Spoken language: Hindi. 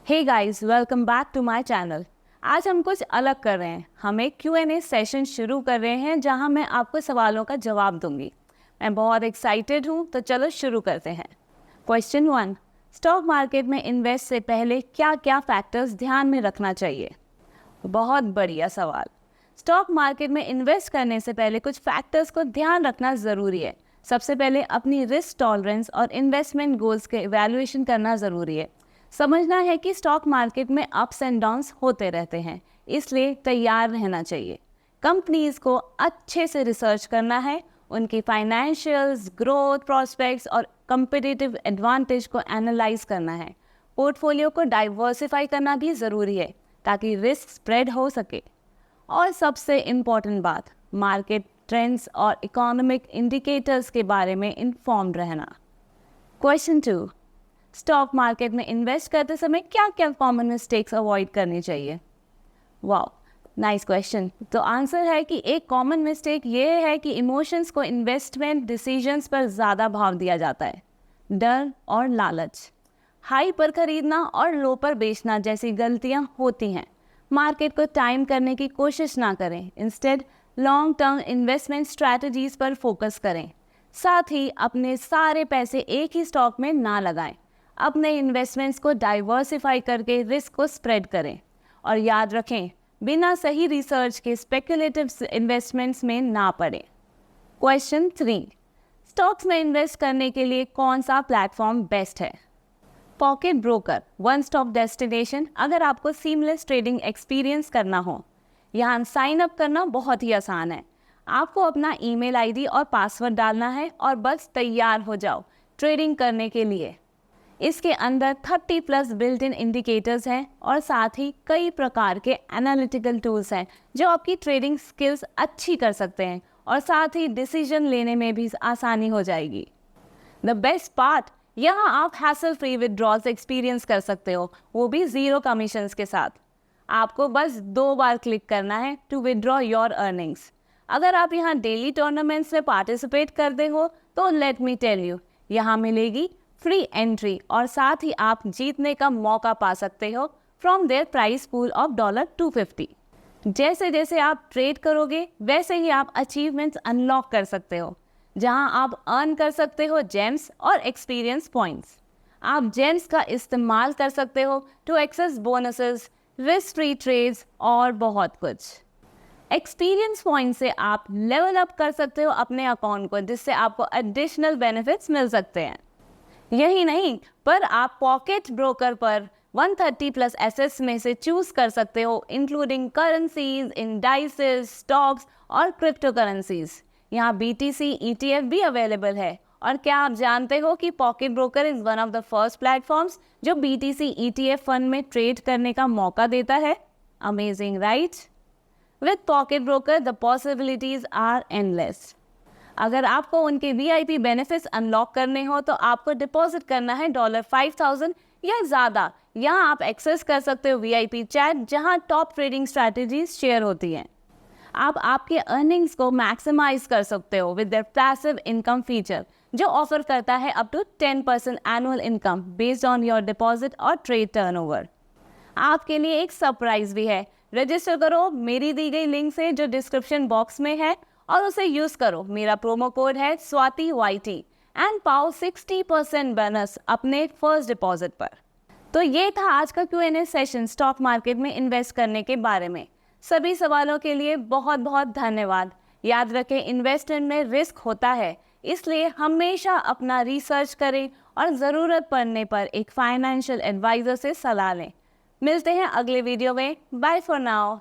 Hey guys, welcome back to my channel. आज हम कुछ अलग कर रहे हैं। हम एक Q&A सेशन शुरू कर रहे हैं जहां मैं आपको सवालों का जवाब दूंगी। मैं बहुत एक्साइटेड हूं, तो चलो शुरू करते हैं। क्वेश्चन 1, स्टॉक मार्केट में इन्वेस्ट से पहले क्या क्या फैक्टर्स ध्यान में रखना चाहिए? बहुत बढ़िया सवाल। स्टॉक मार्केट में इन्वेस्ट करने से पहले कुछ फैक्टर्स को ध्यान रखना ज़रूरी है। सबसे पहले अपनी रिस्क टॉलरेंस और इन्वेस्टमेंट गोल्स के इवैल्यूएशन करना ज़रूरी है। समझना है कि स्टॉक मार्केट में अप्स एंड डाउन्स होते रहते हैं, इसलिए तैयार रहना चाहिए। कंपनीज को अच्छे से रिसर्च करना है, उनकी फाइनेंशियल्स, ग्रोथ प्रॉस्पेक्ट्स और कंपटीटिव एडवांटेज को एनालाइज करना है। पोर्टफोलियो को डाइवर्सिफाई करना भी ज़रूरी है ताकि रिस्क स्प्रेड हो सके। और सबसे इम्पॉर्टेंट बात, मार्केट ट्रेंड्स और इकोनॉमिक इंडिकेटर्स के बारे में इन्फॉर्म्ड रहना। क्वेश्चन 2, स्टॉक मार्केट में इन्वेस्ट करते समय क्या क्या कॉमन मिस्टेक्स अवॉइड करनी चाहिए? Wow, nice question. तो आंसर है कि एक कॉमन मिस्टेक ये है कि इमोशंस को इन्वेस्टमेंट डिसीजंस पर ज़्यादा भाव दिया जाता है। डर और लालच, हाई पर खरीदना और लो पर बेचना जैसी गलतियां होती हैं। मार्केट को टाइम करने की कोशिश ना करें, instead long term investment strategies पर फोकस करें। साथ ही अपने सारे पैसे एक ही स्टॉक में ना लगाएं। अपने इन्वेस्टमेंट्स को डाइवर्सिफाई करके रिस्क को स्प्रेड करें। और याद रखें, बिना सही रिसर्च के स्पेकुलेटिव इन्वेस्टमेंट्स में ना पड़ें। क्वेश्चन 3, स्टॉक्स में इन्वेस्ट करने के लिए कौन सा प्लेटफॉर्म बेस्ट है? Pocket broker, one stop destination अगर आपको सीमलेस ट्रेडिंग एक्सपीरियंस करना हो। यहाँ साइन अप करना बहुत ही आसान है। आपको अपना ईमेल आईडी और पासवर्ड डालना है और बस तैयार हो जाओ ट्रेडिंग करने के लिए। इसके अंदर 30+ बिल्ट इन इंडिकेटर्स हैं और साथ ही कई प्रकार के एनालिटिकल टूल्स हैं जो आपकी ट्रेडिंग स्किल्स अच्छी कर सकते हैं और साथ ही डिसीजन लेने में भी आसानी हो जाएगी। द बेस्ट पार्ट, यहाँ आप हैसल फ्री विड्रॉल्स एक्सपीरियंस कर सकते हो, वो भी 0 कमीशंस के साथ। आपको बस 2 बार क्लिक करना है टू विड्रॉ योर अर्निंग्स। अगर आप यहाँ डेली टूर्नामेंट्स में पार्टिसिपेट करते हो तो लेट मी टेल यू, यहाँ मिलेगी फ्री एंट्री और साथ ही आप जीतने का मौका पा सकते हो from there price pool of $250। जैसे जैसे आप ट्रेड करोगे वैसे ही आप अचीवमेंट्स अनलॉक कर सकते हो, जहां आप अर्न कर सकते हो जेम्स और एक्सपीरियंस पॉइंट्स। आप जेम्स का इस्तेमाल कर सकते हो to access bonuses, risk free trades और बहुत कुछ। एक्सपीरियंस पॉइंट से आप लेवल अप कर सकते हो अपने अकाउंट को, जिससे आपको एडिशनल बेनिफिट्स मिल सकते हैं। यही नहीं, पर आप पॉकेट ब्रोकर पर 130+ एसेट्स में से चूज कर सकते हो, इंक्लूडिंग करेंसीज, इंडाइसेस, स्टॉक्स और क्रिप्टो करेंसीज। यहाँ BTC ETF भी अवेलेबल है। और क्या आप जानते हो कि pocket broker is one of the first platforms जो BTC ETF फंड में ट्रेड करने का मौका देता है? Amazing, right? With pocket broker the possibilities are endless. अगर आपको उनके VIP बेनिफिट्स अनलॉक करने हो तो आपको डिपॉजिट करना है $5000 या ज़्यादा। यहाँ आप एक्सेस कर सकते हो VIP चैट, जहाँ टॉप ट्रेडिंग स्ट्रैटेजीज शेयर होती हैं। आप आपके अर्निंग्स को मैक्सिमाइज कर सकते हो with their passive income feature, जो ऑफर करता है up to 10% annual income based on your deposit और ट्रेड टर्नओवर। आपके लिए एक सरप्राइज भी है। रजिस्टर करो मेरी दी गई लिंक से जो डिस्क्रिप्शन बॉक्स में है और उसे यूज करो। मेरा प्रोमो कोड है SWATIYT एंड पाओ 60% बोनस अपने फर्स्ट डिपॉजिट पर। तो ये था आज का Q&A सेशन स्टॉक मार्केट में इन्वेस्ट करने के बारे में। सभी सवालों के लिए बहुत बहुत धन्यवाद। याद रखें, इन्वेस्टमेंट में रिस्क होता है, इसलिए हमेशा अपना रिसर्च करें और ज़रूरत पड़ने पर एक फाइनेंशियल एडवाइजर से सलाह लें। मिलते हैं अगले वीडियो में। Bye for now.